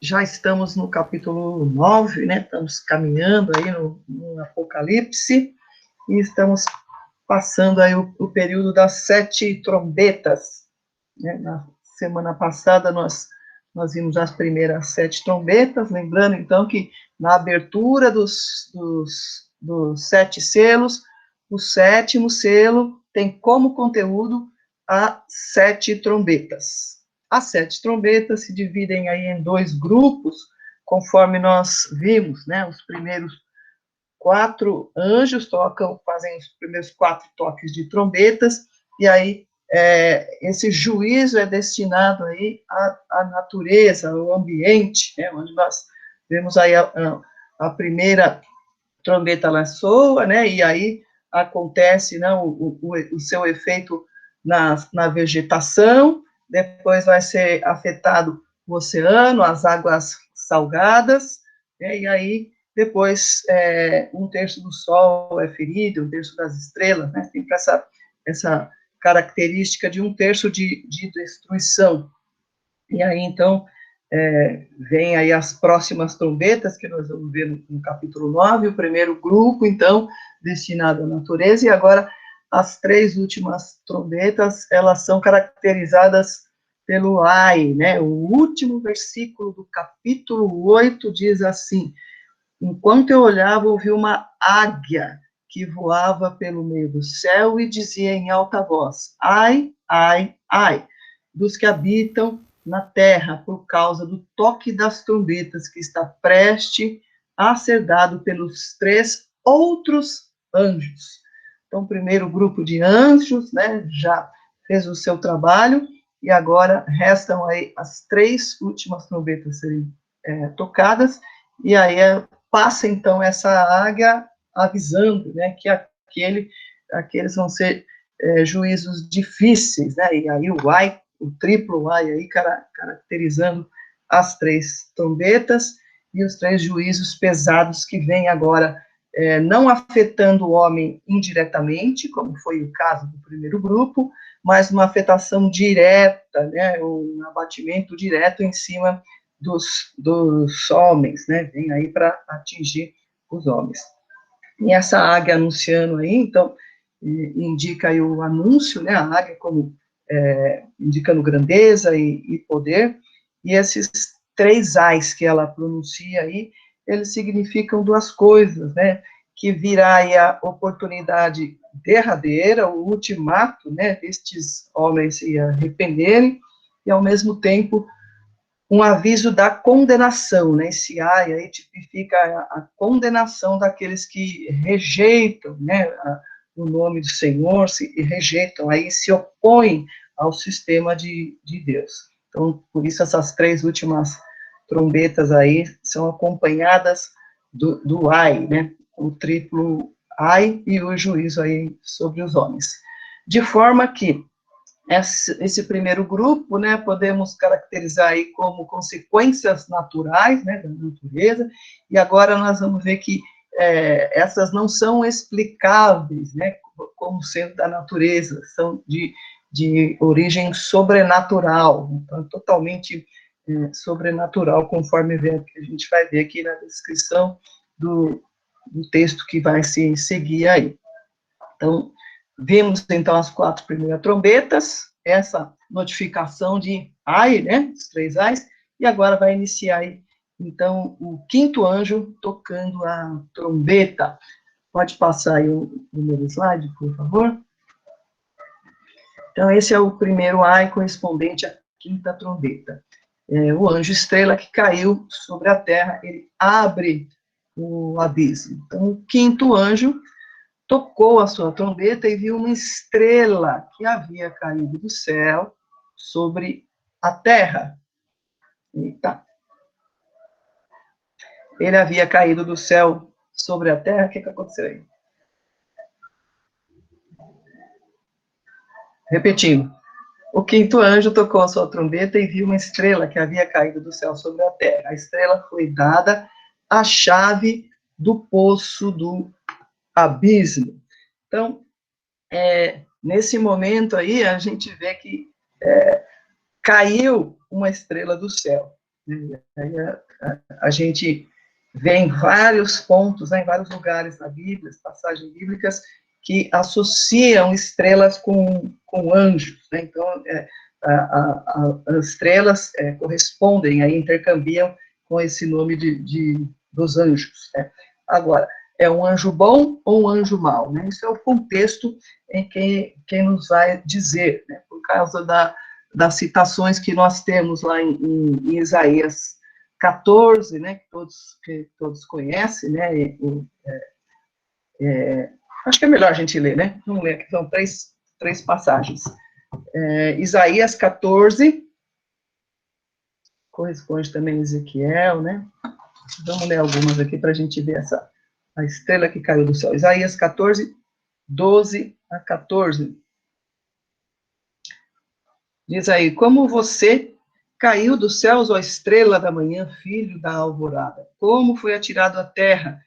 já estamos no capítulo 9, né? Estamos caminhando aí no Apocalipse, e estamos passando aí o período das 7 trombetas, né? Na semana passada nós vimos as primeiras 7 trombetas, lembrando então que na abertura dos 7 selos, o 7º selo tem como conteúdo as 7 trombetas. As 7 trombetas se dividem aí em 2 grupos, conforme nós vimos, né? Os primeiros 4 anjos fazem os primeiros 4 toques de trombetas, e aí esse juízo é destinado aí à natureza, ao ambiente, né? Onde nós vemos aí a primeira trombeta ela soa, né? E aí acontece, né, o seu efeito na vegetação, depois vai ser afetado o oceano, as águas salgadas, né? E aí depois 1/3 do sol é ferido, 1/3 das estrelas, né? Tem essa característica de 1/3 de destruição. E aí, então, vem aí as próximas trombetas, que nós vamos ver no capítulo 9, o primeiro grupo, então, destinado à natureza, e agora as 3 últimas trombetas, elas são caracterizadas pelo ai, né? O último versículo do capítulo 8 diz assim: enquanto eu olhava, ouvi uma águia que voava pelo meio do céu e dizia em alta voz: ai, ai, ai, dos que habitam na terra, por causa do toque das trombetas que está prestes a ser dado pelos 3 outros anjos. Então, o primeiro grupo de anjos, né, já fez o seu trabalho, e agora restam aí as 3 últimas trombetas serem tocadas, e aí passa, então, essa águia avisando, né, que aqueles vão ser juízos difíceis, né, e aí o triplo ai aí caracterizando as 3 trombetas e os 3 juízos pesados que vêm agora, não afetando o homem indiretamente, como foi o caso do primeiro grupo, mas uma afetação direta, né, um abatimento direto em cima dos homens, né, vem aí para atingir os homens. E essa águia anunciando aí, então, indica aí o anúncio, né, a águia como indicando grandeza e poder, e esses 3 ais que ela pronuncia aí, eles significam 2 coisas, né, que virá aí a oportunidade derradeira, o ultimato, né, destes homens se arrependerem, e ao mesmo tempo um aviso da condenação, né? Esse ai aí tipifica a condenação daqueles que rejeitam, né, o nome do Senhor, se rejeitam, aí se opõem ao sistema de Deus. Então, por isso essas 3 últimas trombetas aí são acompanhadas do ai, né? O triplo ai e o juízo aí sobre os homens. De forma que esse primeiro grupo, né, podemos caracterizar aí como consequências naturais, né, da natureza, e agora nós vamos ver que essas não são explicáveis, né, como sendo da natureza, são de origem sobrenatural, então totalmente sobrenatural, conforme a gente vai ver aqui na descrição do texto que vai se seguir aí. Então, vimos, então, as 4 primeiras trombetas, essa notificação de ai, né, os 3 ais, e agora vai iniciar aí, então, o 5º anjo tocando a trombeta. Pode passar aí o primeiro slide, por favor? Então, esse é o primeiro ai correspondente à 5ª trombeta. O anjo estrela que caiu sobre a terra, ele abre o abismo. Então, o 5º anjo tocou a sua trombeta e viu uma estrela que havia caído do céu sobre a terra. Eita. Ele havia caído do céu sobre a terra, o que aconteceu aí? Repetindo. O 5º anjo tocou a sua trombeta e viu uma estrela que havia caído do céu sobre a terra. A estrela foi dada a chave do poço do abismo. Então, nesse momento aí, a gente vê que caiu uma estrela do céu. Né? Aí a gente vê em vários pontos, né, em vários lugares da Bíblia, passagens bíblicas, que associam estrelas com anjos, né? Então, as estrelas correspondem, aí intercambiam com esse nome dos anjos, né? Agora, é um anjo bom ou um anjo mau, né? Isso é o contexto em que nos vai dizer, né? Por causa das citações que nós temos lá em Isaías 14, né? Que todos conhecem, né? Acho que é melhor a gente ler, né? Vamos ler aqui, são três passagens. Isaías 14, corresponde também a Ezequiel, né? Vamos ler algumas aqui para a gente ver a estrela que caiu do céu. Isaías 14, 12 a 14. Diz aí, como você caiu dos céus, ó estrela da manhã, filho da alvorada. Como foi atirado à terra,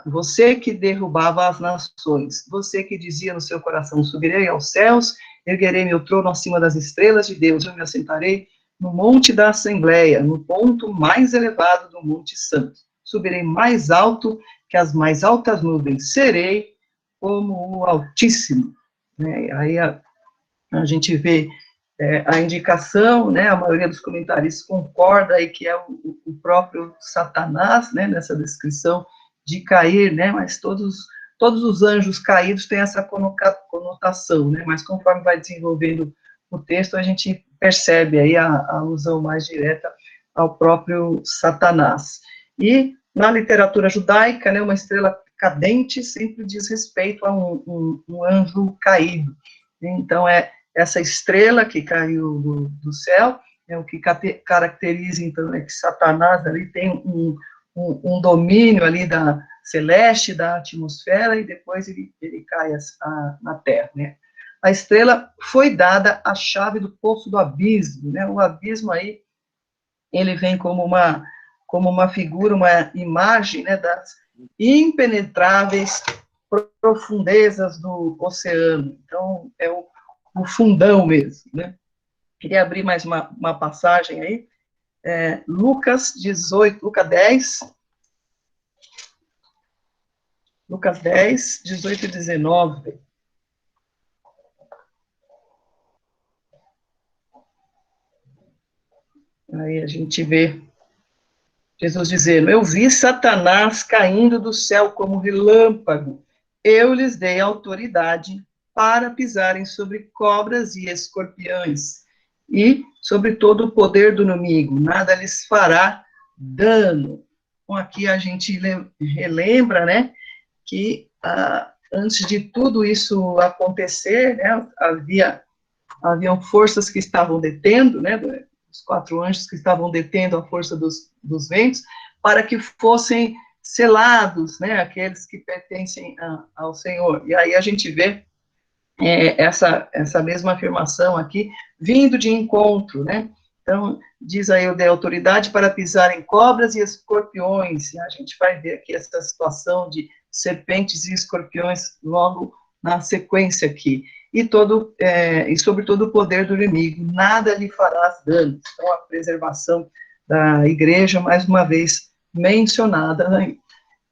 você que derrubava as nações, você que dizia no seu coração, subirei aos céus, erguerei meu trono acima das estrelas de Deus, eu me assentarei no monte da Assembleia, no ponto mais elevado do Monte Santo. Subirei mais alto que as mais altas nuvens, serei como o Altíssimo. Aí a gente vê a indicação, né, a maioria dos comentaristas concorda aí que é o próprio Satanás, né, nessa descrição de cair, né, mas todos os anjos caídos têm essa conotação, né, mas conforme vai desenvolvendo o texto, a gente percebe aí a alusão mais direta ao próprio Satanás. E na literatura judaica, né, uma estrela cadente sempre diz respeito a um anjo caído. Então, essa estrela que caiu do céu, é o que caracteriza, então, que Satanás ali tem um domínio ali da celeste, da atmosfera, e depois ele cai na Terra, né? A estrela foi dada a chave do poço do abismo, né? O abismo aí, ele vem como uma figura, uma imagem, né, das impenetráveis profundezas do oceano. Então, é o fundão mesmo, né? Queria abrir mais uma passagem aí, Lucas 18, Lucas 10, 18 e 19. Aí a gente vê Jesus dizendo, eu vi Satanás caindo do céu como relâmpago, eu lhes dei autoridade para pisarem sobre cobras e escorpiões, e sobre todo o poder do inimigo, nada lhes fará dano. Bom, aqui a gente relembra, né, que antes de tudo isso acontecer, né, haviam forças que estavam detendo, né, os 4 anjos que estavam detendo a força dos ventos, para que fossem selados, né, aqueles que pertencem ao Senhor. E aí a gente vê essa mesma afirmação aqui, vindo de encontro, né? Então, diz aí, eu dei autoridade para pisar em cobras e escorpiões, e a gente vai ver aqui essa situação de serpentes e escorpiões logo na sequência aqui. E sobre todo o poder do inimigo, nada lhe fará dano. Então, a preservação da igreja, mais uma vez mencionada, né?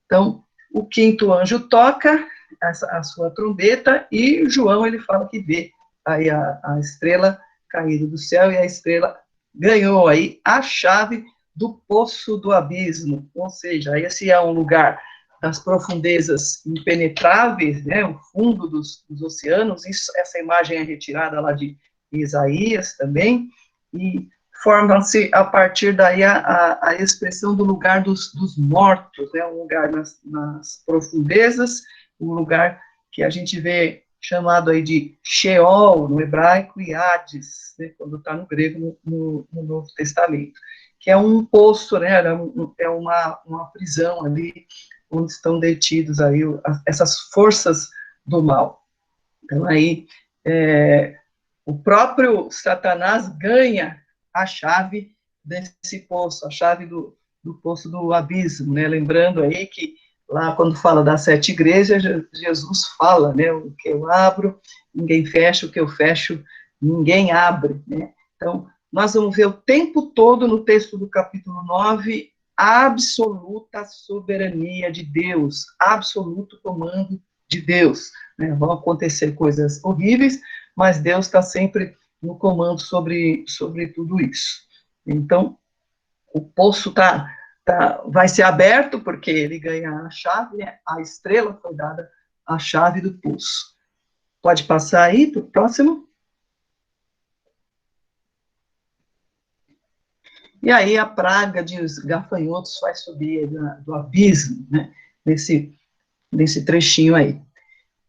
Então, o 5º anjo toca a sua trombeta, e João, ele fala que vê aí a estrela caída do céu, e a estrela ganhou aí a chave do poço do abismo, ou seja, esse é um lugar das profundezas impenetráveis, né, o fundo dos oceanos. Essa imagem é retirada lá de Isaías também, e forma-se a partir daí a expressão do lugar dos mortos, né, um lugar nas profundezas, um lugar que a gente vê chamado aí de Sheol, no hebraico, e Hades, né, quando está no grego, no Novo Testamento, que é um poço, né, é uma prisão ali, onde estão detidos aí essas forças do mal. Então, aí, o próprio Satanás ganha a chave desse poço, a chave do poço do abismo, né? Lembrando aí que lá quando fala das 7 igrejas, Jesus fala, né? O que eu abro, ninguém fecha, o que eu fecho, ninguém abre, né? Então, nós vamos ver o tempo todo no texto do capítulo 9, a absoluta soberania de Deus, absoluto comando de Deus. Né? Vão acontecer coisas horríveis, mas Deus está sempre no comando sobre tudo isso. Então, o poço vai ser aberto, porque ele ganha a chave, né? A estrela foi dada a chave do poço. Pode passar aí para o próximo. E aí a praga de os gafanhotos vai subir do abismo, né? Nesse trechinho aí.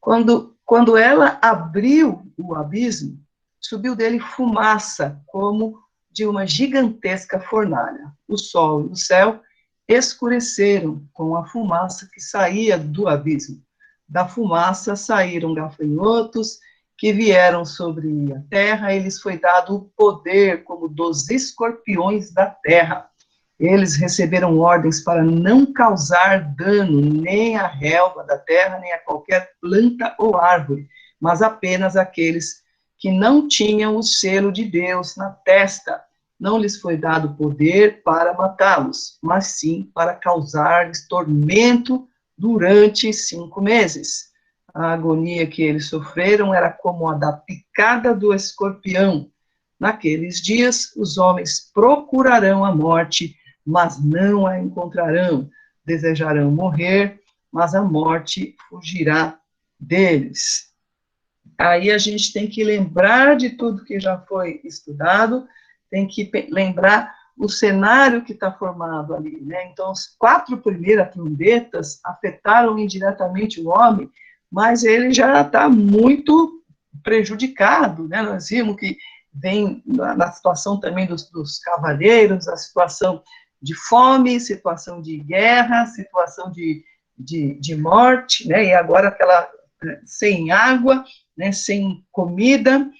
Quando ela abriu o abismo, subiu dele fumaça, como de uma gigantesca fornalha. O sol e o céu escureceram com a fumaça que saía do abismo. Da fumaça saíram gafanhotos que vieram sobre a terra, e lhes foi dado o poder como dos escorpiões da terra. Eles receberam ordens para não causar dano nem à relva da terra, nem a qualquer planta ou árvore, mas apenas aqueles que não tinham o selo de Deus na testa. Não lhes foi dado poder para matá-los, mas sim para causar-lhes tormento durante 5 meses. A agonia que eles sofreram era como a da picada do escorpião. Naqueles dias, os homens procurarão a morte, mas não a encontrarão. Desejarão morrer, mas a morte fugirá deles. Aí a gente tem que lembrar de tudo que já foi estudado, tem que lembrar o cenário que está formado ali, né? Então, as 4 primeiras trombetas afetaram indiretamente o homem, mas ele já está muito prejudicado, né? Nós vimos que vem na situação também dos cavaleiros, a situação de fome, situação de guerra, situação de morte, né? E agora aquela sem água, né? Sem comida,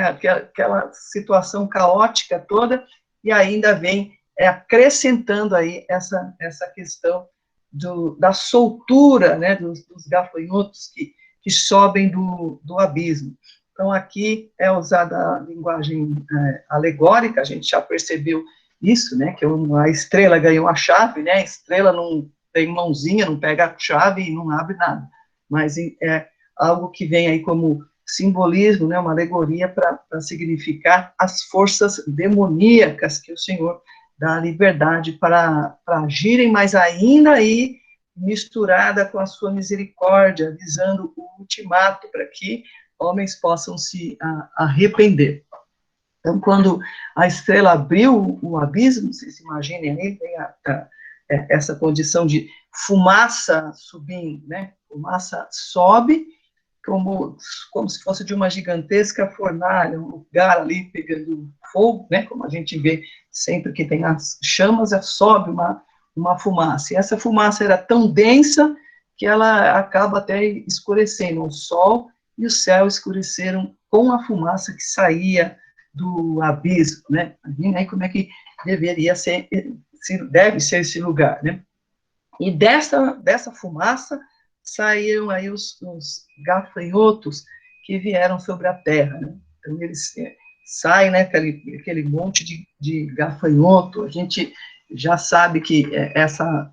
aquela situação caótica toda, e ainda vem acrescentando aí essa questão da soltura, né, dos gafanhotos que sobem do abismo. Então, aqui é usada a linguagem alegórica, a gente já percebeu isso, né, que a estrela ganhou a chave, né, a estrela não tem mãozinha, não pega a chave e não abre nada, mas é algo que vem aí como simbolismo, né, uma alegoria para significar as forças demoníacas que o Senhor dá liberdade para agirem, mas ainda aí misturada com a sua misericórdia, visando o ultimato para que homens possam se arrepender. Então, quando a estrela abriu o abismo, vocês imaginem aí, tem essa condição de fumaça subindo, né? Fumaça sobe, como se fosse de uma gigantesca fornalha, um lugar ali pegando fogo, né, como a gente vê sempre que tem as chamas, sobe uma fumaça. E essa fumaça era tão densa que ela acaba até escurecendo. O sol e o céu escureceram com a fumaça que saía do abismo, né? Aí como é que deveria ser, deve ser esse lugar, né? E dessa fumaça saíram aí os gafanhotos que vieram sobre a terra, né? Então, eles saem, né, aquele monte de gafanhoto. A gente já sabe que essa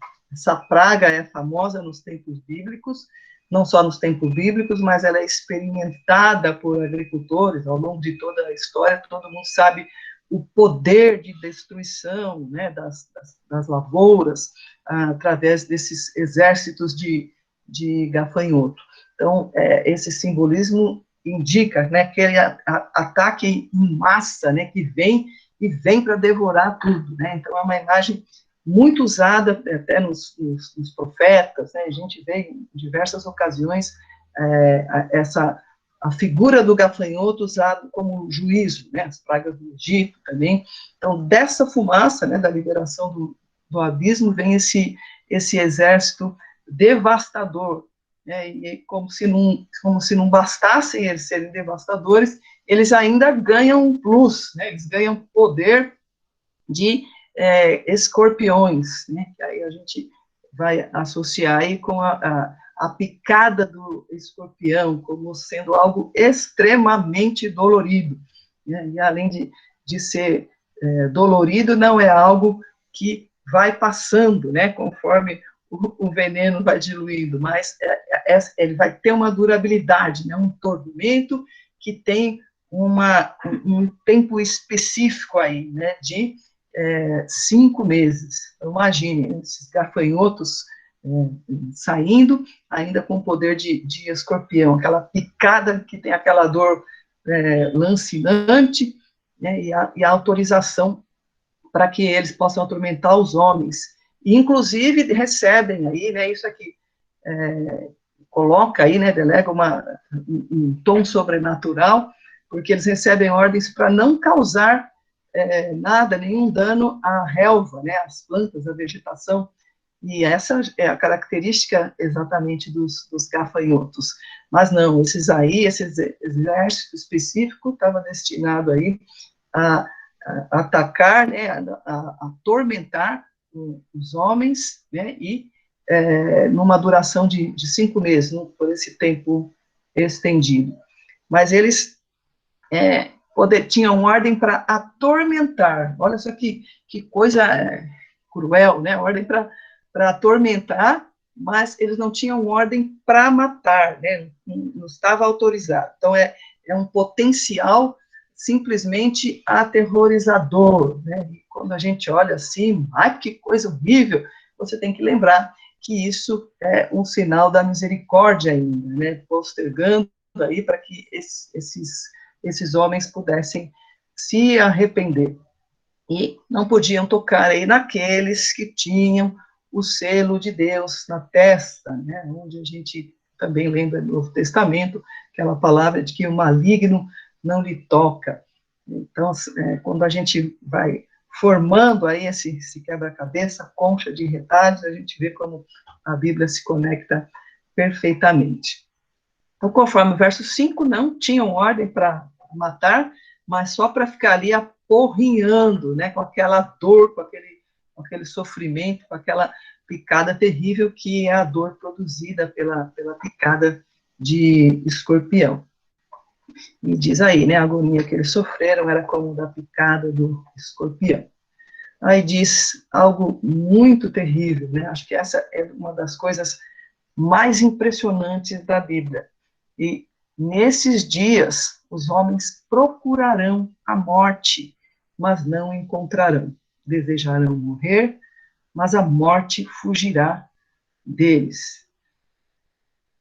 praga é famosa nos tempos bíblicos, não só nos tempos bíblicos, mas ela é experimentada por agricultores ao longo de toda a história. Todo mundo sabe o poder de destruição, né, das lavouras, através desses exércitos de gafanhoto. Então, esse simbolismo indica, né, aquele ataque em massa, né, que vem para devorar tudo, né? Então, é uma imagem muito usada até nos profetas, né? A gente vê em diversas ocasiões a figura do gafanhoto usado como juízo, né? As pragas do Egito também. Então, dessa fumaça, né, da liberação do abismo, vem esse exército devastador, né? E como se não bastassem eles serem devastadores, eles ainda ganham um plus, né? Eles ganham poder de escorpiões, né? Que aí a gente vai associar aí com a picada do escorpião como sendo algo extremamente dolorido, né? E além de ser dolorido, não é algo que vai passando, né, conforme o veneno vai diluindo, mas ele vai ter uma durabilidade, né, um tormento que tem um tempo específico aí, né, de 5 meses. Imagine, esses gafanhotos saindo, ainda com poder de escorpião, aquela picada que tem aquela dor lancinante, né, e a autorização para que eles possam atormentar os homens. E, inclusive, recebem aí, né, isso aqui, coloca aí, né, delega um tom sobrenatural, porque eles recebem ordens para não causar nada, nenhum dano à relva, né, às plantas, à vegetação, e essa é a característica exatamente dos gafanhotos. Mas não, esse exército específico estava destinado aí a atacar, né, a atormentar os homens, né, e numa duração de 5 meses, por esse tempo estendido. Mas eles tinham ordem para atormentar, olha só que coisa cruel, né, ordem para atormentar, mas eles não tinham ordem para matar, né, não estava autorizado. Então, é um potencial simplesmente aterrorizador, né, e quando a gente olha assim, ai, que coisa horrível, você tem que lembrar que isso é um sinal da misericórdia ainda, né, postergando aí para que esses homens pudessem se arrepender. E não podiam tocar aí naqueles que tinham o selo de Deus na testa, né, onde a gente também lembra do Novo Testamento, aquela palavra de que o maligno não lhe toca. Então, quando a gente vai formando aí esse quebra-cabeça, concha de retalhos, a gente vê como a Bíblia se conecta perfeitamente. Então, conforme o verso 5, não tinham ordem para matar, mas só para ficar ali aporrinhando, né, com aquela dor, com aquele sofrimento, com aquela picada terrível que é a dor produzida pela picada de escorpião. E diz aí, né, a agonia que eles sofreram era como da picada do escorpião. Aí diz algo muito terrível, né, acho que essa é uma das coisas mais impressionantes da Bíblia. E nesses dias, os homens procurarão a morte, mas não encontrarão. Desejarão morrer, mas a morte fugirá deles.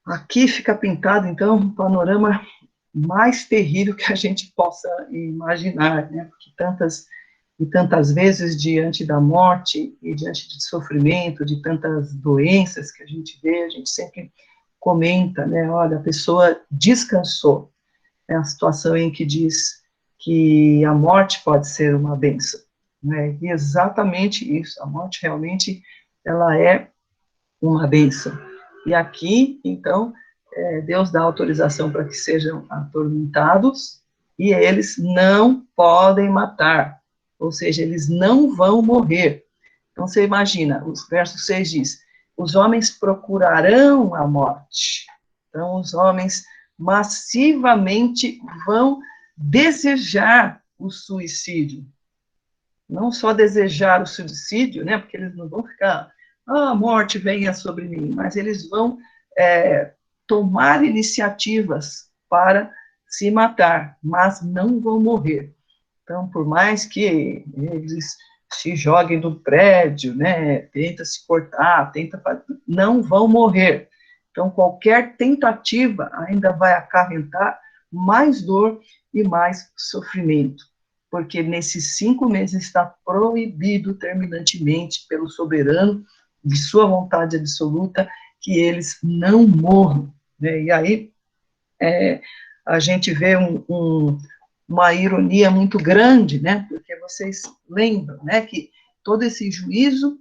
Aqui fica pintado, então, um panorama mais terrível que a gente possa imaginar, né? Porque tantas vezes, diante da morte e diante de sofrimento, de tantas doenças que a gente vê, a gente sempre comenta, né? Olha, a pessoa descansou. É a situação em que diz que a morte pode ser uma bênção, né? E exatamente isso, a morte realmente, ela é uma bênção. E aqui, então, Deus dá autorização para que sejam atormentados, e eles não podem matar, ou seja, eles não vão morrer. Então, você imagina, o verso 6 diz, os homens procurarão a morte. Então, os homens massivamente vão desejar o suicídio. Não só desejar o suicídio, né, porque eles não vão ficar, a morte venha sobre mim, mas eles vão tomar iniciativas para se matar, mas não vão morrer. Então, por mais que eles se joguem do prédio, né, tenta se cortar, não vão morrer. Então, qualquer tentativa ainda vai acarretar mais dor e mais sofrimento, porque nesses 5 meses está proibido terminantemente pelo soberano, de sua vontade absoluta, que eles não morram, né? E aí a gente vê uma ironia muito grande, né? Porque vocês lembram, né, que todo esse juízo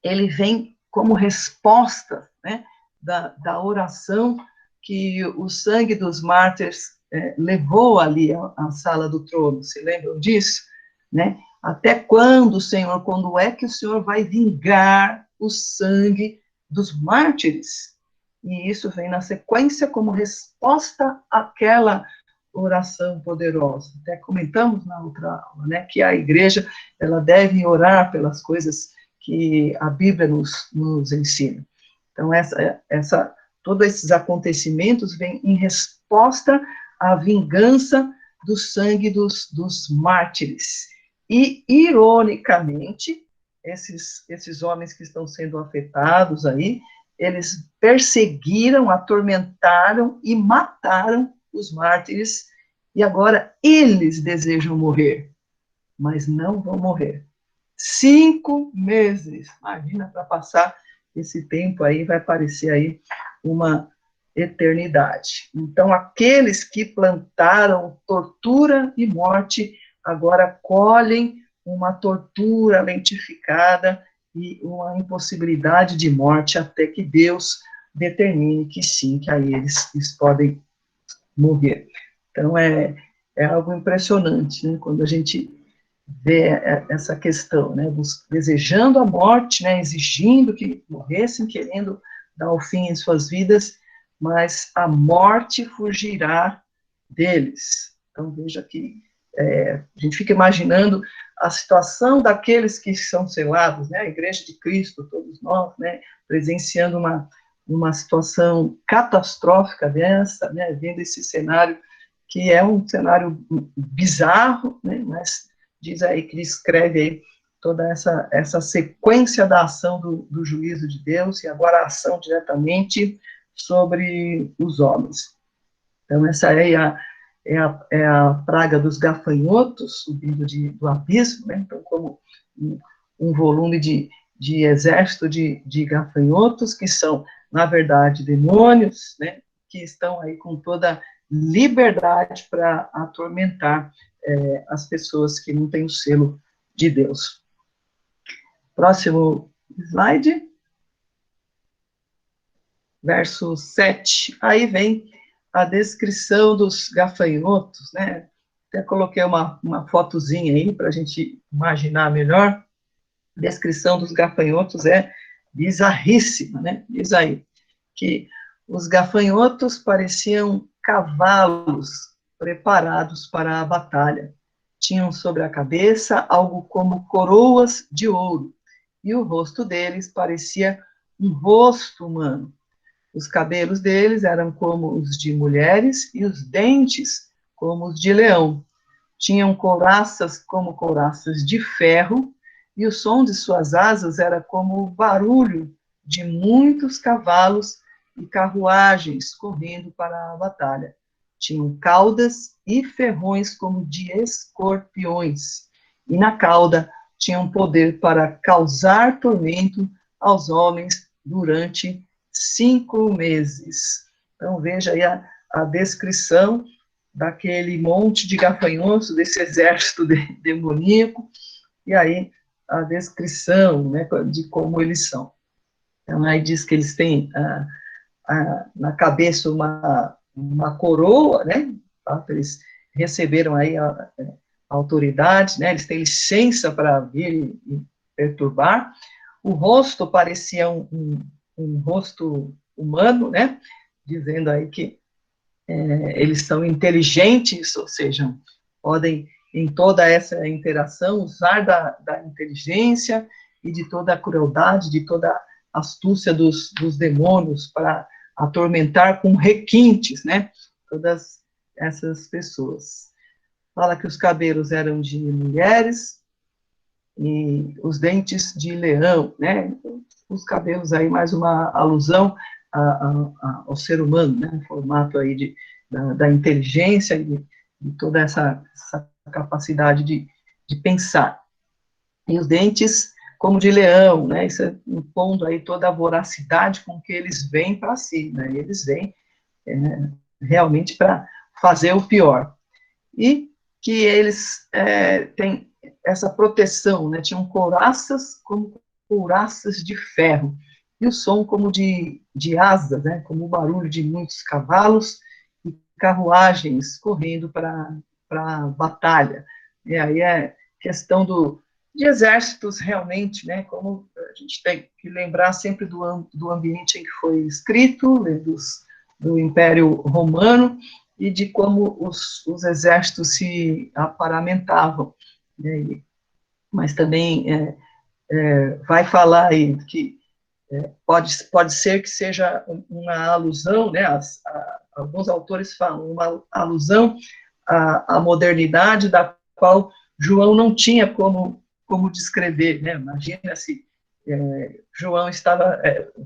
ele vem como resposta, né, da oração que o sangue dos mártires levou ali à sala do trono. Se lembram disso, né? Até quando, Senhor? Quando é que o Senhor vai vingar o sangue dos mártires? E isso vem na sequência como resposta àquela oração poderosa. Até comentamos na outra aula, né, que a igreja, ela deve orar pelas coisas que a Bíblia nos ensina. Então, todos esses acontecimentos vêm em resposta à vingança do sangue dos mártires. E, ironicamente, esses homens que estão sendo afetados aí, eles perseguiram, atormentaram e mataram os mártires, e agora eles desejam morrer, mas não vão morrer. 5 meses, imagina, para passar esse tempo aí, vai parecer aí uma eternidade. Então, aqueles que plantaram tortura e morte, agora colhem uma tortura lentificada e uma impossibilidade de morte até que Deus determine que sim, que aí eles podem morrer. Então, é algo impressionante, né, quando a gente vê essa questão, né, desejando a morte, né, exigindo que morressem, querendo dar o fim em suas vidas, mas a morte fugirá deles. Então, veja que a gente fica imaginando a situação daqueles que são selados, né, a Igreja de Cristo, todos nós, né, presenciando uma situação catastrófica dessa, né, vendo esse cenário, que é um cenário bizarro, né, mas diz aí que descreve aí toda essa sequência da ação do juízo de Deus, e agora a ação diretamente sobre os homens. Então, essa é a praga dos gafanhotos subindo do abismo, né? Então, como um volume de exército de gafanhotos, que são, na verdade, demônios, né? Que estão aí com toda liberdade para atormentar as pessoas que não têm o selo de Deus. Próximo slide. Verso 7. Aí vem a descrição dos gafanhotos, né? Até coloquei uma fotozinha aí para a gente imaginar melhor. A descrição dos gafanhotos é bizarríssima, né? Diz aí que os gafanhotos pareciam cavalos preparados para a batalha. Tinham sobre a cabeça algo como coroas de ouro, e o rosto deles parecia um rosto humano. Os cabelos deles eram como os de mulheres e os dentes como os de leão. Tinham couraças como couraças de ferro, e o som de suas asas era como o barulho de muitos cavalos e carruagens correndo para a batalha. Tinham caudas e ferrões como de escorpiões, e na cauda tinham poder para causar tormento aos homens durante 5 meses. Então, veja aí a descrição daquele monte de gafanhotos, desse exército demoníaco, e aí a descrição, né, de como eles são. Então, aí diz que eles têm na cabeça uma coroa, né, tá? Eles receberam aí a autoridade, né, eles têm licença para vir e perturbar. O rosto parecia um rosto humano, né, dizendo aí que eles são inteligentes, ou seja, podem, em toda essa interação, usar da inteligência e de toda a crueldade, de toda a astúcia dos demônios para atormentar com requintes, né, todas essas pessoas. Fala que os cabelos eram de mulheres e os dentes de leão, né, os cabelos aí, mais uma alusão ao ser humano, né, um formato aí da inteligência e de toda essa capacidade de pensar. E os dentes como de leão, né, isso é impondo aí toda a voracidade com que eles vêm para si, né, eles vêm realmente para fazer o pior. E que eles têm essa proteção, né, tinham couraças como couraças de ferro, e o som como de asas, né, como o barulho de muitos cavalos e carruagens correndo para a batalha. E aí é questão de exércitos realmente, né, como a gente tem que lembrar sempre do ambiente em que foi escrito, né, do Império Romano, e de como os exércitos se aparamentavam, né? Mas também vai falar aí que pode ser que seja uma alusão, né? Alguns autores falam uma alusão à modernidade da qual João não tinha como descrever, né? Imagina se João estava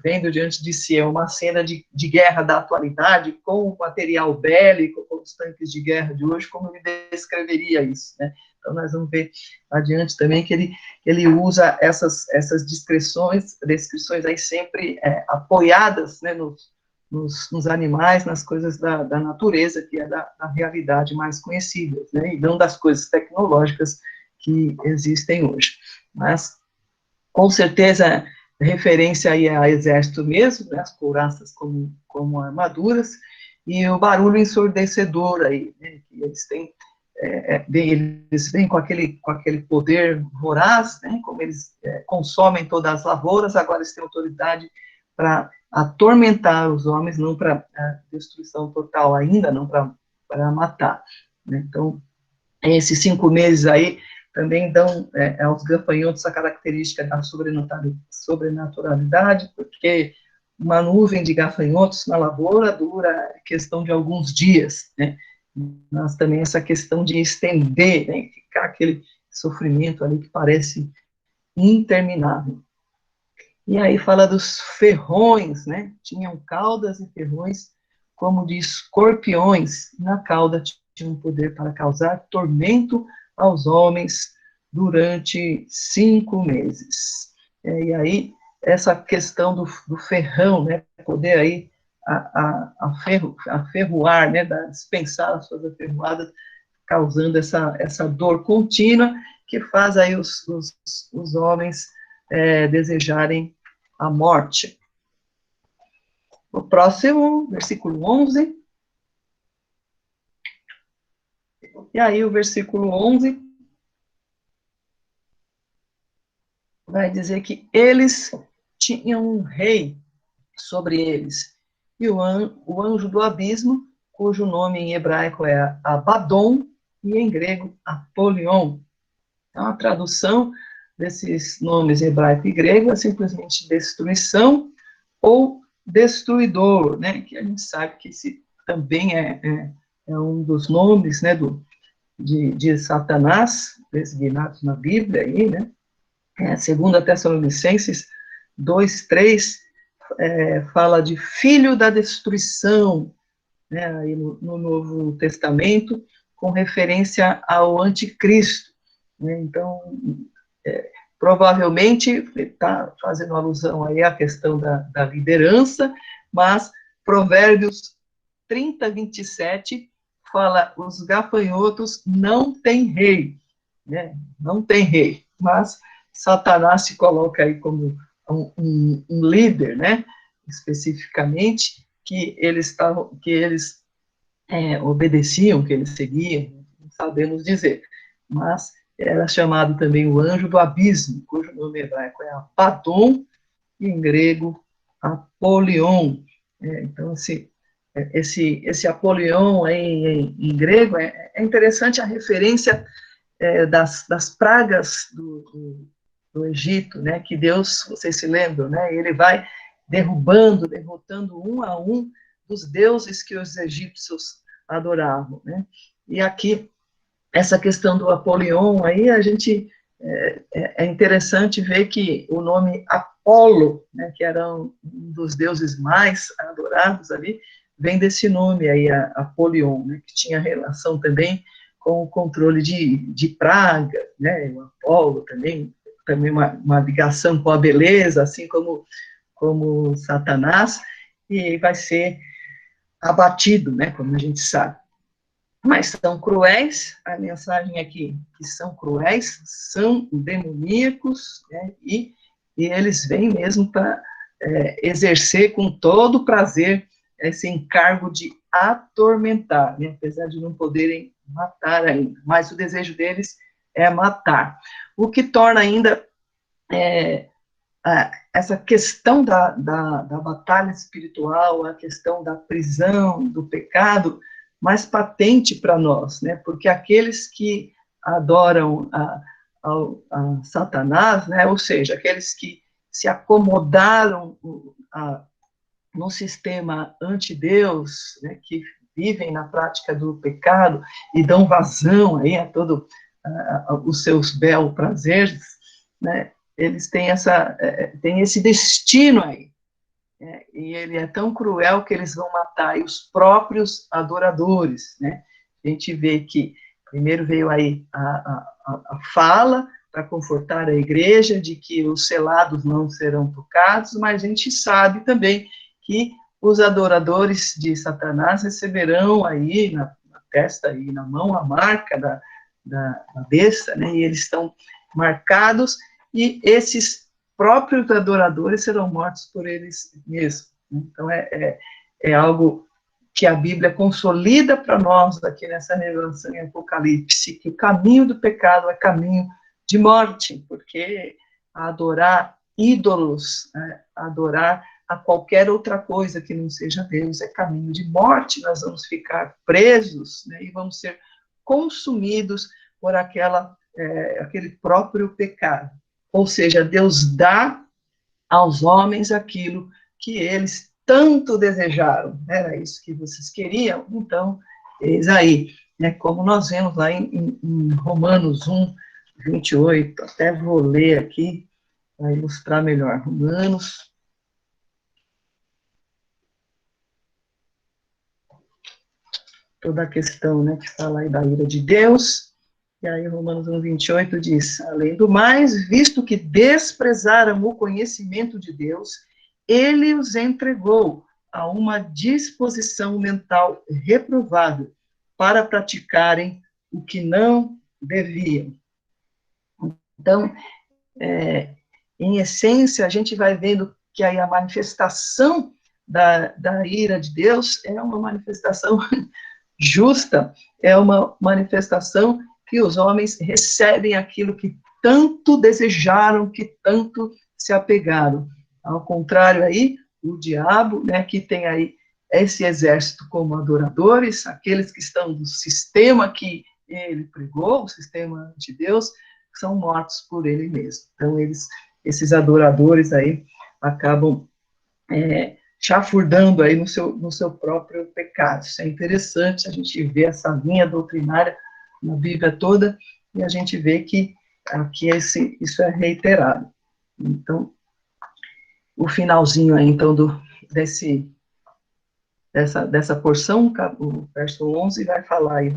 vendo diante de si uma cena de guerra da atualidade, com o material bélico, com os tanques de guerra de hoje, como ele descreveria isso, né? Então, nós vamos ver adiante também que ele usa essas descrições aí sempre apoiadas, né, nos animais, nas coisas da natureza, que é da realidade mais conhecida, né, e não das coisas tecnológicas que existem hoje. Mas, com certeza, referência aí a exército mesmo, né, as couraças como armaduras, e o barulho ensurdecedor aí, né, que eles têm, eles vêm com aquele poder voraz, né, como eles consomem todas as lavouras, agora eles têm autoridade para atormentar os homens, não para destruição total ainda, não para matar, né. Então, esses 5 meses aí também dão aos gafanhotos a característica da sobrenaturalidade, porque uma nuvem de gafanhotos na lavoura dura questão de alguns dias, né? Mas também essa questão de estender, né, ficar aquele sofrimento ali que parece interminável. E aí fala dos ferrões, né? Tinham caudas e ferrões como de escorpiões, e na cauda tinha um poder para causar tormento aos homens durante 5 meses. E aí, essa questão do ferrão, né? Poder aí aferroar, né? Dispensar as suas aferroadas, causando essa dor contínua que faz aí os homens desejarem a morte. O próximo, versículo 11. E aí o versículo 11 vai dizer que eles tinham um rei sobre eles. E o anjo do abismo, cujo nome em hebraico é Abaddon e em grego Apolion. Então, a tradução desses nomes hebraico e grego é simplesmente destruição ou destruidor, né? Que a gente sabe que esse também é um dos nomes, né, de Satanás, designados na Bíblia, aí, né? Segundo Tessalonicenses 2:3, fala de filho da destruição, né, aí no Novo Testamento, com referência ao anticristo, né? Então, provavelmente está fazendo alusão aí à questão da liderança, mas Provérbios 30:27 fala: os gafanhotos não têm rei, né? Não tem rei, mas Satanás se coloca aí como um líder, né? Especificamente, que eles obedeciam, que eles seguiam, não sabemos dizer, mas era chamado também o anjo do abismo, cujo nome hebraico é Abaddon, e em grego Apolion. Então, esse Apolion aí, em grego, é interessante a referência das pragas do Egito, né, que Deus, vocês se lembram, né, ele vai derrotando um a um dos deuses que os egípcios adoravam, né. E aqui, essa questão do Apolion, aí a gente, é interessante ver que o nome Apolo, né, que era um dos deuses mais adorados ali, vem desse nome aí, Apolion, né, que tinha relação também com o controle de praga, né, o Apolo também uma ligação com a beleza, assim como Satanás, e vai ser abatido, né, como a gente sabe. Mas são cruéis, a mensagem aqui, que são cruéis, são demoníacos, né, e eles vêm mesmo para exercer com todo prazer esse encargo de atormentar, né, apesar de não poderem matar ainda, mas o desejo deles é matar. O que torna ainda essa questão da batalha espiritual, a questão da prisão, do pecado, mais patente para nós, né? Porque aqueles que adoram a Satanás, né? Ou seja, aqueles que se acomodaram no sistema anti-Deus, né? Que vivem na prática do pecado e dão vazão aí a todo os seus belos prazeres, né? Eles têm têm esse destino aí. E ele é tão cruel que eles vão matar aí os próprios adoradores, né? A gente vê que primeiro veio aí a fala para confortar a igreja de que os selados não serão tocados, mas a gente sabe também que os adoradores de Satanás receberão aí na testa e na mão a marca da besta, né? E eles estão marcados, e esses próprios adoradores serão mortos por eles mesmos. Então, é algo que a Bíblia consolida para nós aqui nessa revelação em Apocalipse, que o caminho do pecado é caminho de morte, porque adorar ídolos, né, adorar a qualquer outra coisa que não seja Deus, é caminho de morte, nós vamos ficar presos, né, e vamos ser consumidos por aquele próprio pecado. Ou seja, Deus dá aos homens aquilo que eles tanto desejaram. Era isso que vocês queriam? Então, eis aí, né, como nós vemos lá em Romanos 1, 28, até vou ler aqui para ilustrar melhor. Romanos, toda a questão, né, que fala aí da ira de Deus. E aí Romanos 1, 28 diz: além do mais, visto que desprezaram o conhecimento de Deus, ele os entregou a uma disposição mental reprovável para praticarem o que não deviam. Então, em essência, a gente vai vendo que aí a manifestação da ira de Deus é uma manifestação justa, é uma manifestação que os homens recebem aquilo que tanto desejaram, que tanto se apegaram. Ao contrário aí, o diabo, né, que tem aí esse exército como adoradores, aqueles que estão do sistema que ele pregou, o sistema de Deus, são mortos por ele mesmo. Então, esses adoradores aí acabam chafurdando aí no seu próprio pecado. Isso é interessante, a gente vê essa linha doutrinária na Bíblia toda, e a gente vê que aqui isso é reiterado. Então, o finalzinho aí, então, dessa porção, o verso 11, vai falar aí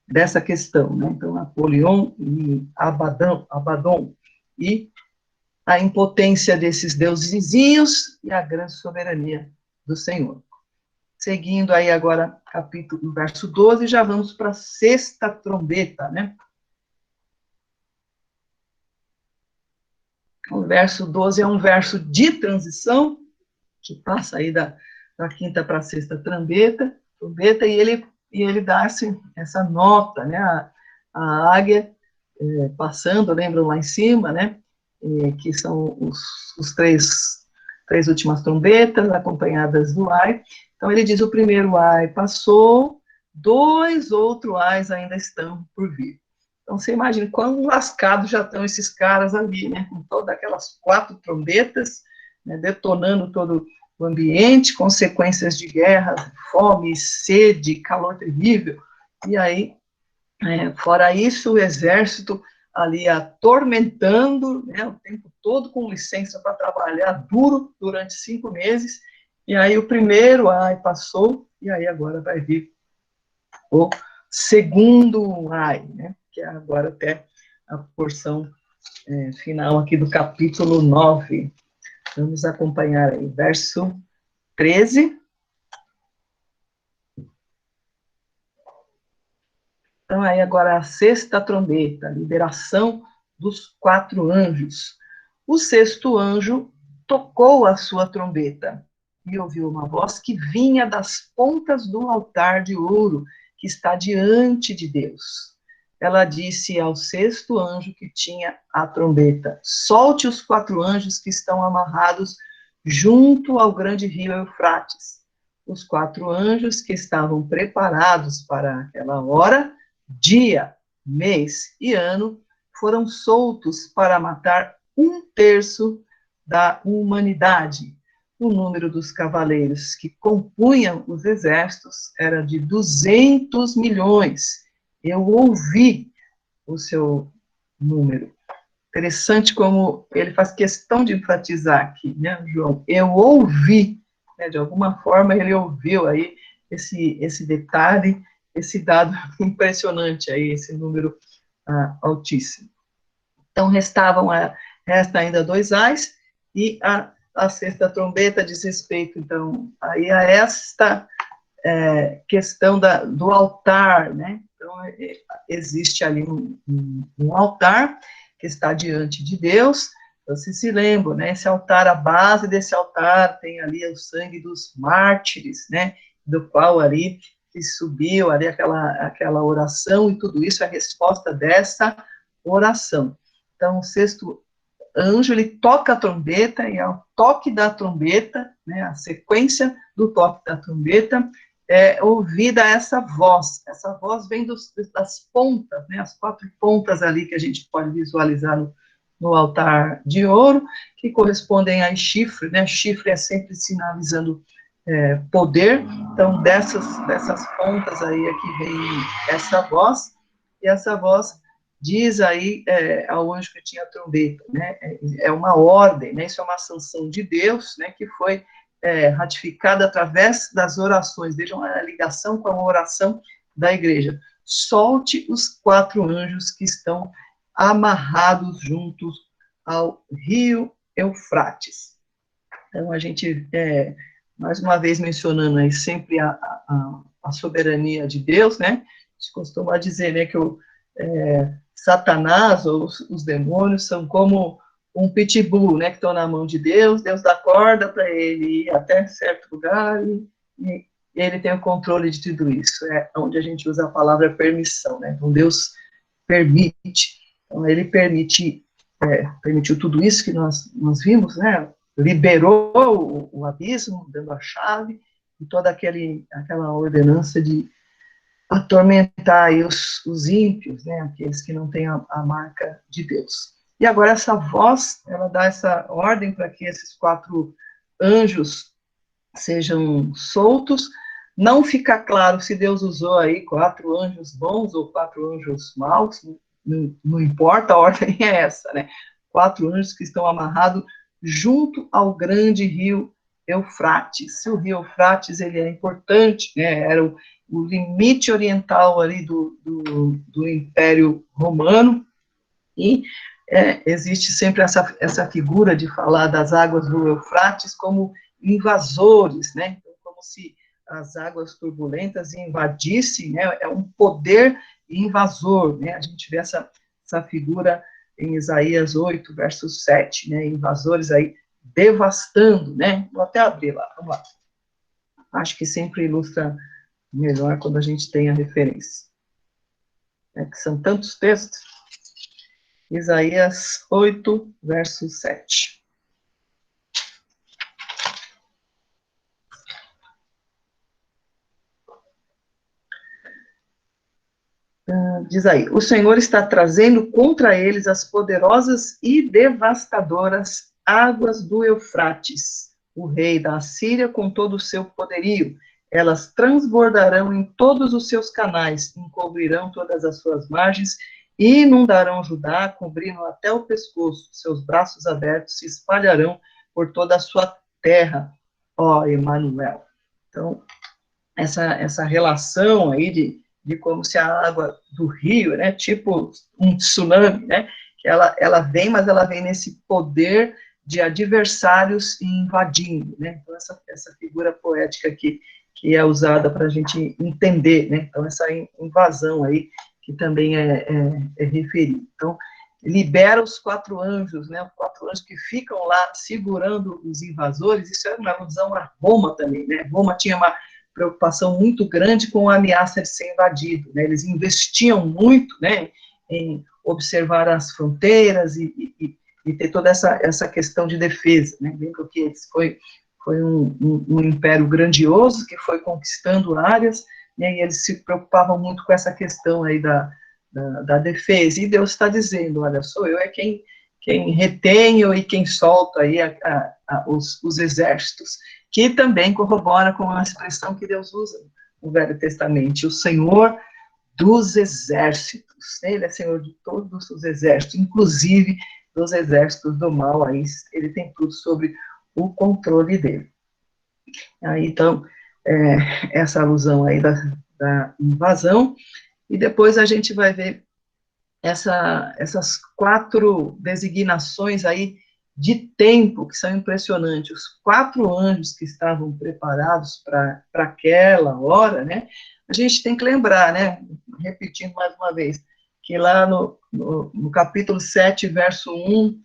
dessa questão, né? Então, Apolion e Abaddon, e a impotência desses deuses vizinhos e a grande soberania do Senhor. Seguindo aí agora, verso 12, já vamos para a sexta trombeta, né? O verso 12 é um verso de transição, que passa aí da quinta para a sexta trombeta, e ele dá essa nota, né? A águia passando, lembram lá em cima, né? Que são os três últimas trombetas, acompanhadas do ai. Então, ele diz: o primeiro ai passou, 2 outros ais ainda estão por vir. Então, você imagina quão lascados já estão esses caras ali, né? Com todas aquelas 4 trombetas, né, detonando todo o ambiente, consequências de guerra, fome, sede, calor terrível. E aí, fora isso, o exército ali atormentando, né, o tempo todo com licença para trabalhar duro durante 5 meses, e aí o primeiro ai passou, e aí agora vai vir o segundo ai, né, que é agora até a porção final aqui do capítulo 9. Vamos acompanhar aí, verso 13. Então, aí agora a sexta trombeta, a liberação dos 4 anjos. O sexto anjo tocou a sua trombeta e ouviu uma voz que vinha das pontas do altar de ouro que está diante de Deus. Ela disse ao sexto anjo que tinha a trombeta: solte os 4 anjos que estão amarrados junto ao grande rio Eufrates. os 4 anjos que estavam preparados para aquela hora, dia, mês e ano, foram soltos para matar 1/3 da humanidade. O número dos cavaleiros que compunham os exércitos era de 200 milhões. Eu ouvi o seu número. Interessante como ele faz questão de enfatizar aqui, né, João? Eu ouvi, né, de alguma forma ele ouviu aí esse detalhe, esse dado impressionante aí, esse número altíssimo. Então, resta ainda 2 ais, e a sexta trombeta diz respeito, então, aí a esta questão do altar, né? Então, existe ali um altar que está diante de Deus. Vocês se lembram, né? Esse altar, a base desse altar tem ali o sangue dos mártires, né? Do qual ali que subiu ali aquela oração, e tudo isso é a resposta dessa oração. Então, o sexto anjo, ele toca a trombeta, e ao toque da trombeta, né, a sequência do toque da trombeta, ouvida essa voz vem das pontas, né, as 4 pontas ali que a gente pode visualizar no altar de ouro, que correspondem a chifre, né, chifre é sempre sinalizando poder, então dessas pontas aí é que vem essa voz, e essa voz diz aí ao anjo que tinha a trombeta, né, é uma ordem, né, isso é uma sanção de Deus, né, que foi ratificada através das orações, vejam a ligação com a oração da igreja. Solte os 4 anjos que estão amarrados juntos ao rio Eufrates. Então, a gente, mais uma vez mencionando aí sempre a soberania de Deus, né, a gente costuma dizer, né, que Satanás, ou os demônios, são como um pitbull, né, que estão na mão de Deus, Deus dá corda para ele ir até certo lugar, e ele tem o controle de tudo isso, onde a gente usa a palavra permissão, né, então Deus permite, então ele permitiu tudo isso que nós vimos, né, liberou o abismo, dando a chave, e toda aquela ordenança de atormentar aí os ímpios, né, aqueles que não têm a marca de Deus. E agora essa voz, ela dá essa ordem para que esses 4 anjos sejam soltos. Não fica claro se Deus usou aí 4 anjos bons ou 4 anjos maus, não importa, a ordem é essa, né? 4 anjos que estão amarrados junto ao grande rio Eufrates. O rio Eufrates, ele é importante, né? Era o limite oriental ali do Império Romano, e existe sempre essa figura de falar das águas do Eufrates como invasores, né? Então, como se as águas turbulentas invadissem, né? É um poder invasor, né? A gente vê essa figura em Isaías 8, verso 7, né? Invasores aí devastando, né? Vou até abrir lá, vamos lá. Acho que sempre ilustra melhor quando a gente tem a referência. Que são tantos textos. Isaías 8, verso 7. Diz aí, o Senhor está trazendo contra eles as poderosas e devastadoras águas do Eufrates, o rei da Assíria com todo o seu poderio. Elas transbordarão em todos os seus canais, encobrirão todas as suas margens e inundarão Judá, cobrindo até o pescoço. Seus braços abertos se espalharão por toda a sua terra, ó Emanuel. Então, essa relação aí de como se a água do rio, né, tipo um tsunami, né, que ela vem, mas ela vem nesse poder de adversários invadindo, né, então essa figura poética aqui, que é usada para a gente entender, né, então essa invasão aí, que também é referido. Então, libera os 4 anjos, né, os 4 anjos que ficam lá segurando os invasores. Isso é uma alusão a Roma também, né, Roma tinha uma preocupação muito grande com a ameaça de ser invadido, né? Eles investiam muito, né, em observar as fronteiras e ter toda essa questão de defesa, né? Lembro que foi foi um império grandioso que foi conquistando áreas, né, e eles se preocupavam muito com essa questão aí da defesa, e Deus está dizendo, olha, sou eu, quem retenho e quem solta aí os exércitos, que também corrobora com a expressão que Deus usa no Velho Testamento, o Senhor dos exércitos, né? Ele é Senhor de todos os exércitos, inclusive dos exércitos do mal, aí ele tem tudo sobre o controle dele. Aí, então, essa alusão aí da invasão, e depois a gente vai ver essas 4 designações aí de tempo, que são impressionantes. Os 4 anjos que estavam preparados para aquela hora, né? A gente tem que lembrar, né? Repetindo mais uma vez, que lá no capítulo 7, verso 1,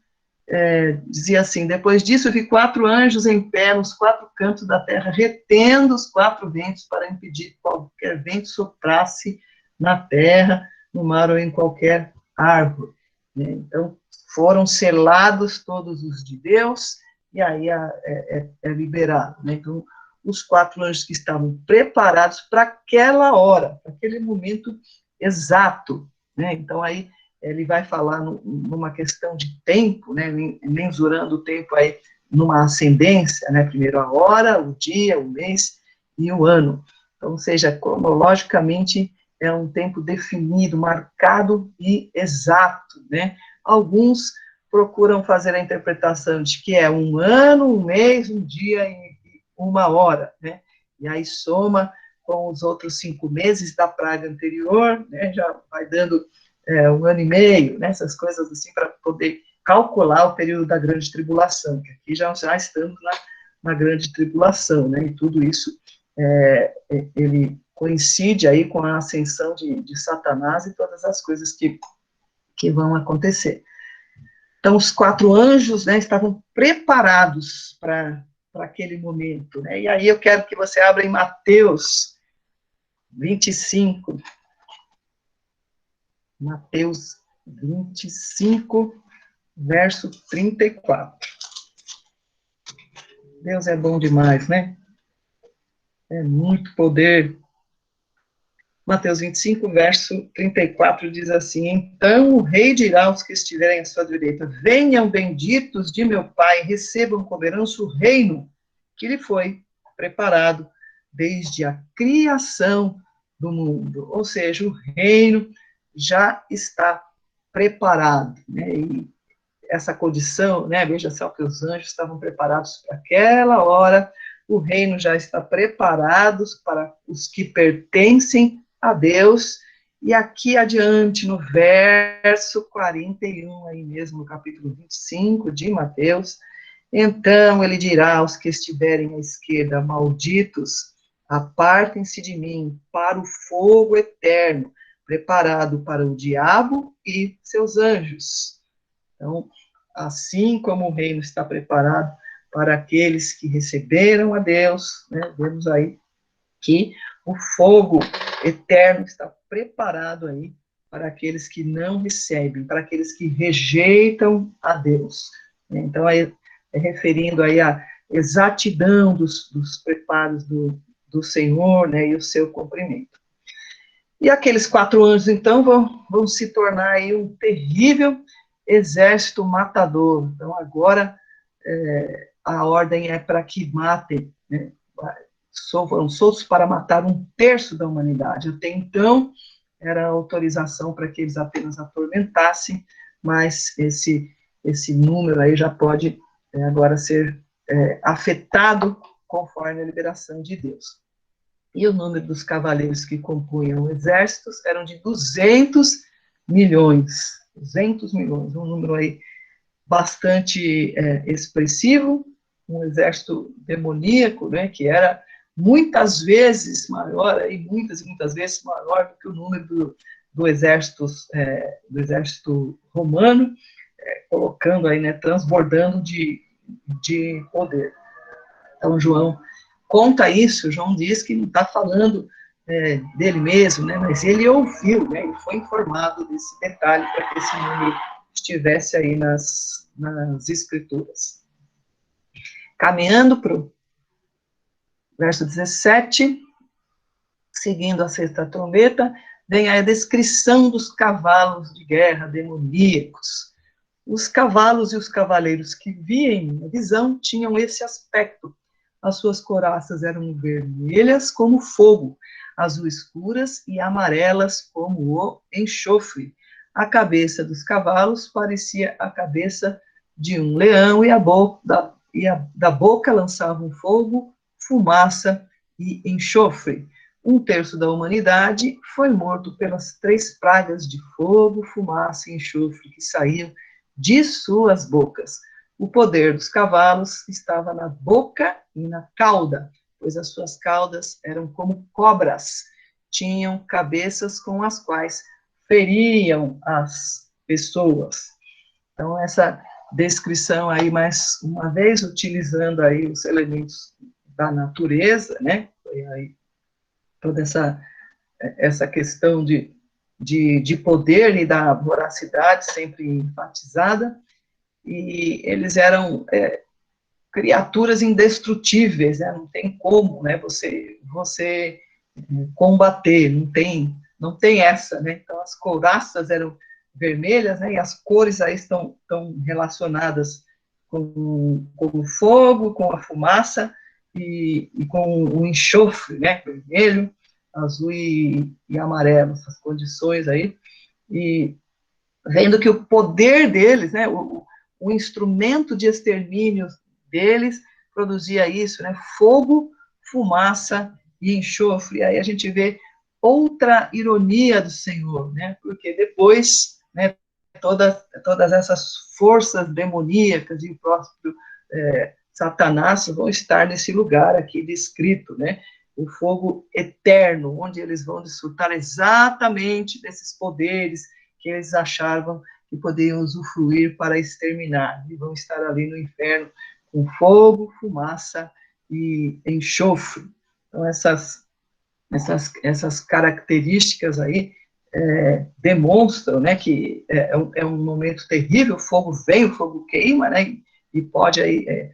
dizia assim, depois disso vi 4 anjos em pé nos 4 cantos da terra, retendo os 4 ventos para impedir que qualquer vento soprasse na terra, no mar ou em qualquer árvore. Né? Então, foram selados todos os de Deus, e aí é liberado. Né? Então, os 4 anjos que estavam preparados para aquela hora, para aquele momento exato. Né? Então, aí ele vai falar numa questão de tempo, né, mensurando o tempo aí numa ascendência, né, primeiro a hora, o dia, o mês e o ano. Então, ou seja, cronologicamente é um tempo definido, marcado e exato, né? Alguns procuram fazer a interpretação de que é um ano, um mês, um dia e uma hora, né? E aí soma com os outros 5 meses da praga anterior, né, já vai dando 1 ano e meio, né, essas coisas assim, para poder calcular o período da grande tribulação, que aqui já estamos na grande tribulação, né, e tudo isso, ele coincide aí com a ascensão de Satanás e todas as coisas que vão acontecer. Então, os 4 anjos, né, estavam preparados para aquele momento, né, e aí eu quero que você abra em Mateus 25, Mateus 25, verso 34. Deus é bom demais, né? É muito poder. Mateus 25, verso 34 diz assim: então o rei dirá aos que estiverem à sua direita: venham benditos de meu Pai, recebam como herança o reino que lhe foi preparado desde a criação do mundo. Ou seja, o reino já está preparado, né? E essa condição, né? Veja só que os anjos estavam preparados para aquela hora, o reino já está preparado para os que pertencem a Deus, e aqui adiante, no verso 41, aí mesmo, no capítulo 25 de Mateus, então ele dirá aos que estiverem à esquerda: malditos, apartem-se de mim para o fogo eterno, preparado para o diabo e seus anjos. Então, assim como o reino está preparado para aqueles que receberam a Deus, né, vemos aí que o fogo eterno está preparado aí para aqueles que não recebem, para aqueles que rejeitam a Deus. Então, é referindo aí a exatidão dos preparos do Senhor, né, e o seu cumprimento. E aqueles 4 anjos, então, vão se tornar aí um terrível exército matador. Então, agora, a ordem é para que matem, né? Foram soltos para matar 1/3 da humanidade. Até então, era autorização para que eles apenas atormentassem, mas esse número aí já pode agora ser afetado conforme a liberação de Deus. E o número dos cavaleiros que compunham o exército eram de 200 milhões. 200 milhões, um número aí bastante expressivo, um exército demoníaco, né, que era muitas vezes maior, aí, muitas e muitas vezes maior do que o número do exército romano, colocando aí, né, transbordando de poder. Então, João conta isso, João diz que não está falando dele mesmo, né, mas ele ouviu, né, ele foi informado desse detalhe para que esse número estivesse aí nas escrituras. Caminhando para o Verso 17, seguindo a sexta trombeta, vem a descrição dos cavalos de guerra demoníacos. Os cavalos e os cavaleiros que viam a visão tinham esse aspecto. As suas couraças eram vermelhas como fogo, azul escuras e amarelas como o enxofre. A cabeça dos cavalos parecia a cabeça de um leão e da boca lançavam fogo, fumaça e enxofre. Um terço da humanidade foi morto pelas 3 pragas de fogo, fumaça e enxofre que saíam de suas bocas. O poder dos cavalos estava na boca e na cauda, pois as suas caudas eram como cobras, tinham cabeças com as quais feriam as pessoas. Então, essa descrição aí, mais uma vez, utilizando aí os elementos da natureza, né? Foi aí toda essa questão de poder e da voracidade sempre enfatizada, e eles eram criaturas indestrutíveis, né? Não tem como, né, você combater, não tem essa, né? Então, as couraças eram vermelhas, né, e as cores aí estão relacionadas com o fogo, com a fumaça e com o enxofre, né, vermelho, azul e amarelo, essas condições aí, e vendo que o poder deles, né, o instrumento de extermínio deles produzia isso, né, fogo, fumaça e enxofre. E aí a gente vê outra ironia do Senhor, né, porque depois, né, todas essas forças demoníacas e o próprio Satanás vão estar nesse lugar aqui descrito, né, o fogo eterno, onde eles vão desfrutar exatamente desses poderes que eles achavam que podiam usufruir para exterminar, e vão estar ali no inferno com fogo, fumaça e enxofre. Então, essas características aí demonstram, né, que é um momento terrível, o fogo vem, o fogo queima, né, e pode aí,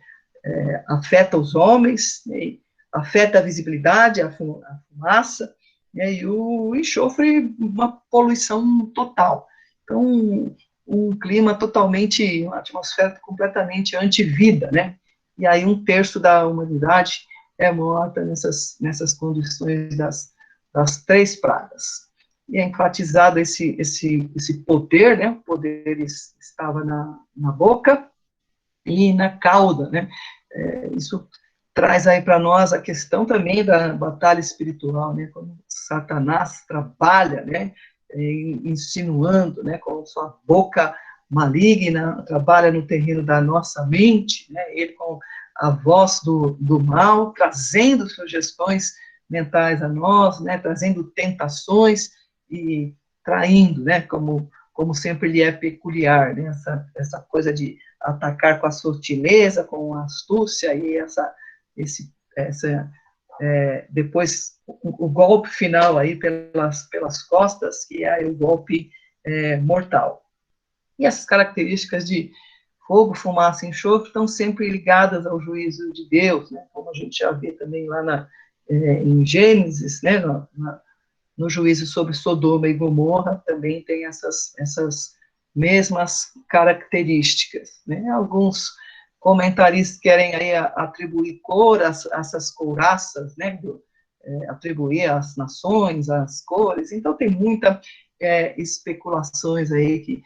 afeta os homens, né, afeta a visibilidade, a fumaça, né, e o enxofre, uma poluição total. Então, um clima totalmente, uma atmosfera completamente anti-vida, né? E aí 1/3 da humanidade é morta nessas condições das 3 pragas. E é enfatizado esse poder, né? O poder estava na boca e na cauda, né? Isso traz aí para nós a questão também da batalha espiritual, né? Quando Satanás trabalha, né? Insinuando, né? Com sua boca maligna, trabalha no terreno da nossa mente, né? Ele com a voz do mal, trazendo sugestões mentais a nós, né? Trazendo tentações e traindo, né? Como sempre ele é peculiar, né? Essa coisa de atacar com a sutileza, com a astúcia e depois o golpe final aí pelas costas, que é o golpe mortal. E essas características de fogo, fumaça e enxofre estão sempre ligadas ao juízo de Deus, né? Como a gente já vê também lá em Gênesis, né? No juízo sobre Sodoma e Gomorra, também tem essas mesmas características, né? Alguns comentaristas querem aí atribuir cor a essas couraças, né? Atribuir às nações, às cores, então tem muita especulações aí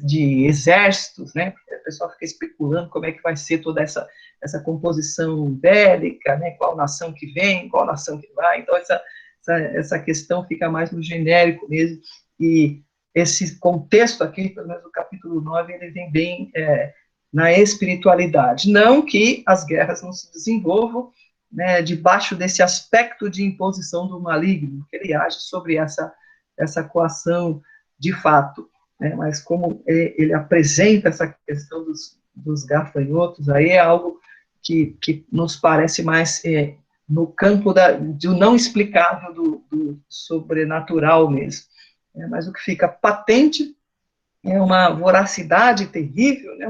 de exércitos, né? O pessoal fica especulando como é que vai ser toda essa composição bélica, né? Qual nação que vem, qual nação que vai. Então, essa questão fica mais no genérico mesmo, e esse contexto aqui, pelo menos no capítulo 9, ele vem bem na espiritualidade. Não que as guerras não se desenvolvam, né, debaixo desse aspecto de imposição do maligno, que ele age sobre essa coação de fato, né, mas como ele apresenta essa questão dos gafanhotos, aí é algo que nos parece mais no campo do não explicável, do sobrenatural mesmo. Mas o que fica patente é uma voracidade terrível, né,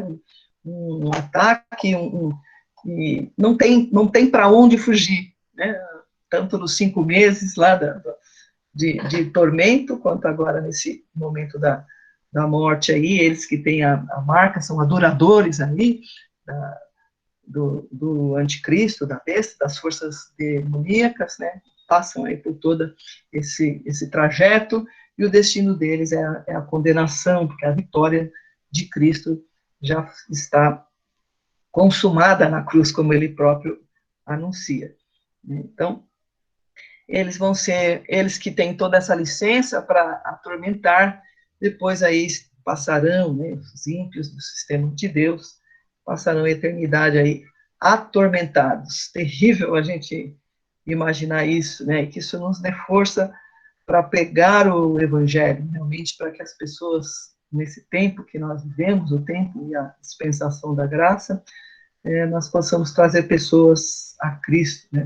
um ataque, e não tem para onde fugir, né? Tanto nos 5 meses lá de tormento, quanto agora nesse momento da morte aí, eles que têm a marca, são adoradores ali, do anticristo, da besta, das forças demoníacas, né? Passam aí por todo esse trajeto, e o destino deles é a condenação, porque a vitória de Cristo já está consumada na cruz, como ele próprio anuncia. Então, eles vão ser, eles que têm toda essa licença para atormentar, depois aí passarão, né, os ímpios do sistema de Deus, passarão a eternidade aí atormentados. Terrível a gente imaginar isso, né, e que isso nos dê força para pregar o evangelho, realmente para que as pessoas, nesse tempo que nós vivemos, o tempo e a dispensação da graça, nós possamos trazer pessoas a Cristo, né,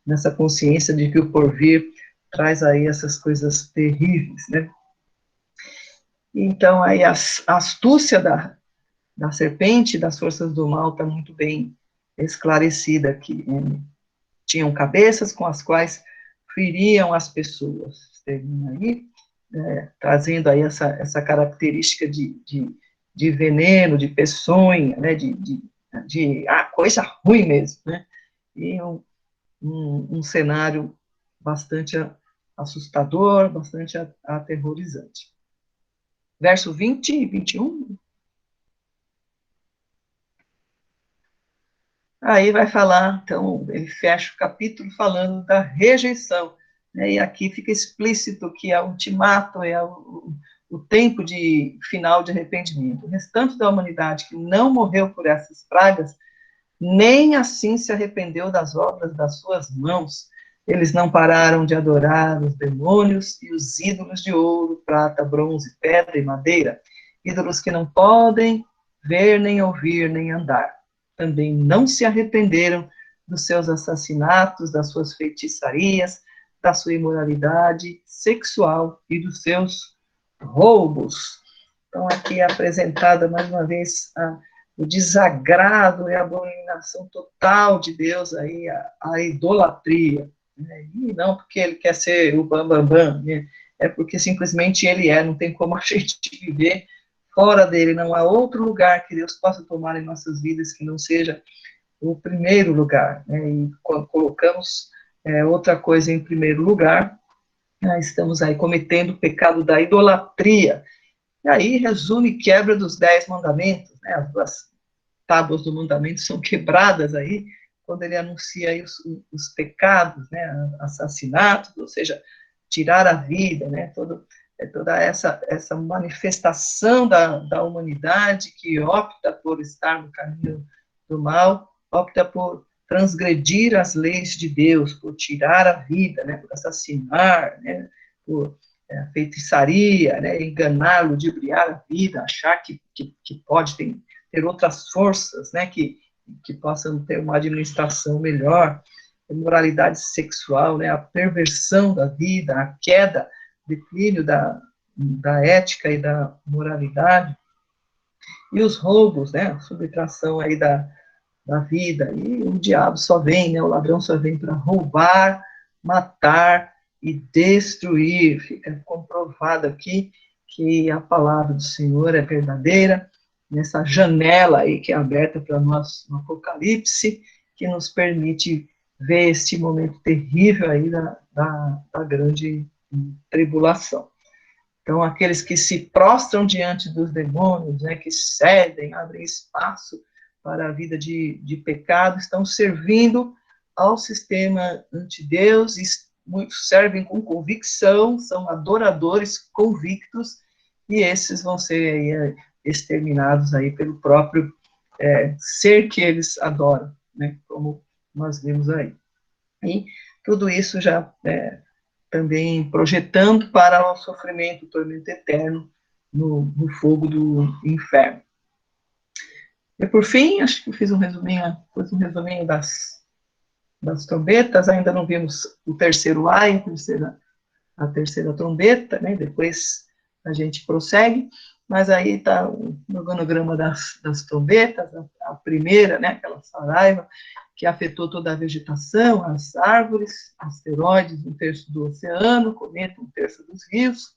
nessa consciência de que o porvir traz aí essas coisas terríveis, né? Então, aí a astúcia da serpente, das forças do mal, está muito bem esclarecida aqui. Tinham cabeças com as quais feriam as pessoas. Termina aí, trazendo aí essa característica de veneno, de peçonha, né? De coisa ruim mesmo, né? E um cenário bastante assustador, bastante aterrorizante. Verso 20 e 21. Aí vai falar, então, ele fecha o capítulo falando da rejeição, né, e aqui fica explícito que é o ultimato, o tempo de final de arrependimento. O restante da humanidade que não morreu por essas pragas, nem assim se arrependeu das obras das suas mãos. Eles não pararam de adorar os demônios e os ídolos de ouro, prata, bronze, pedra e madeira, ídolos que não podem ver, nem ouvir, nem andar. Também não se arrependeram dos seus assassinatos, das suas feitiçarias, da sua imoralidade sexual e dos seus roubos. Então, aqui é apresentada mais uma vez o desagrado e a abominação total de Deus, aí, a idolatria. Né? E não porque ele quer ser o bambambam, né? É porque simplesmente ele não tem como a gente viver fora dele, não há outro lugar que Deus possa tomar em nossas vidas que não seja o primeiro lugar. Né? E quando colocamos outra coisa em primeiro lugar, estamos aí cometendo o pecado da idolatria. E aí resume quebra dos 10 mandamentos, né? As duas tábuas do mandamento são quebradas aí, quando ele anuncia aí os pecados, né? Assassinatos, ou seja, tirar a vida, né? Toda essa manifestação da humanidade que opta por estar no caminho do mal, opta por transgredir as leis de Deus, por tirar a vida, né? Por assassinar, né? Por feitiçaria, né? Enganar, ludibriar a vida, achar que pode ter outras forças, né? Que possam ter uma administração melhor, a moralidade sexual, né? A perversão da vida, a queda, declínio da ética e da moralidade, e os roubos, né, a subtração aí da vida, e o diabo só vem, né, o ladrão só vem para roubar, matar e destruir. Fica comprovado aqui que a palavra do Senhor é verdadeira, nessa janela aí que é aberta para nós no Apocalipse, que nos permite ver este momento terrível aí da grande tribulação. Então, aqueles que se prostram diante dos demônios, né, que cedem, abrem espaço para a vida de pecado, estão servindo ao sistema antideus, e muitos servem com convicção, são adoradores convictos, e esses vão ser aí, exterminados aí pelo próprio ser que eles adoram, né, como nós vimos aí. E tudo isso já também projetando para o sofrimento, o tormento eterno no fogo do inferno. E por fim, acho que eu fiz um resuminho das trombetas, ainda não vimos o terceiro ai, a terceira trombeta, né? Depois a gente prossegue. mas aí está o organograma das trombetas, a primeira, né, aquela saraiva, que afetou toda a vegetação, as árvores, asteroides, 1/3 do oceano, cometa, 1/3 dos rios,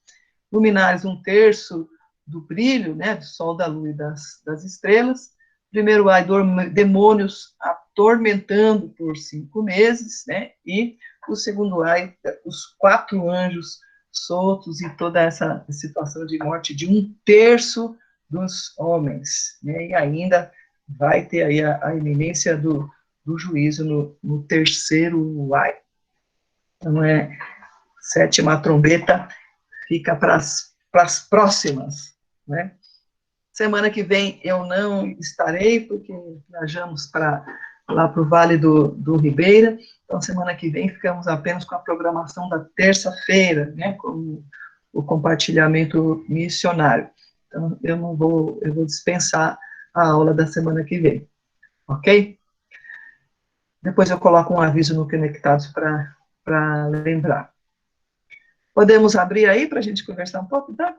luminares, 1/3 do brilho, né, do Sol, da Lua e das estrelas. Primeiro ai, demônios atormentando por 5 meses, né, e o segundo ai, os 4 anjos soltos e toda essa situação de morte de 1/3 dos homens, né, e ainda vai ter aí a iminência do juízo no terceiro ai. Então, sétima trombeta fica para as próximas, né? Semana que vem eu não estarei, porque viajamos lá para o Vale do Ribeira, então semana que vem ficamos apenas com a programação da terça-feira, né, com o compartilhamento missionário. Então eu vou dispensar a aula da semana que vem, ok? Depois eu coloco um aviso no Conectados para lembrar. Podemos abrir aí para a gente conversar um pouco, tá?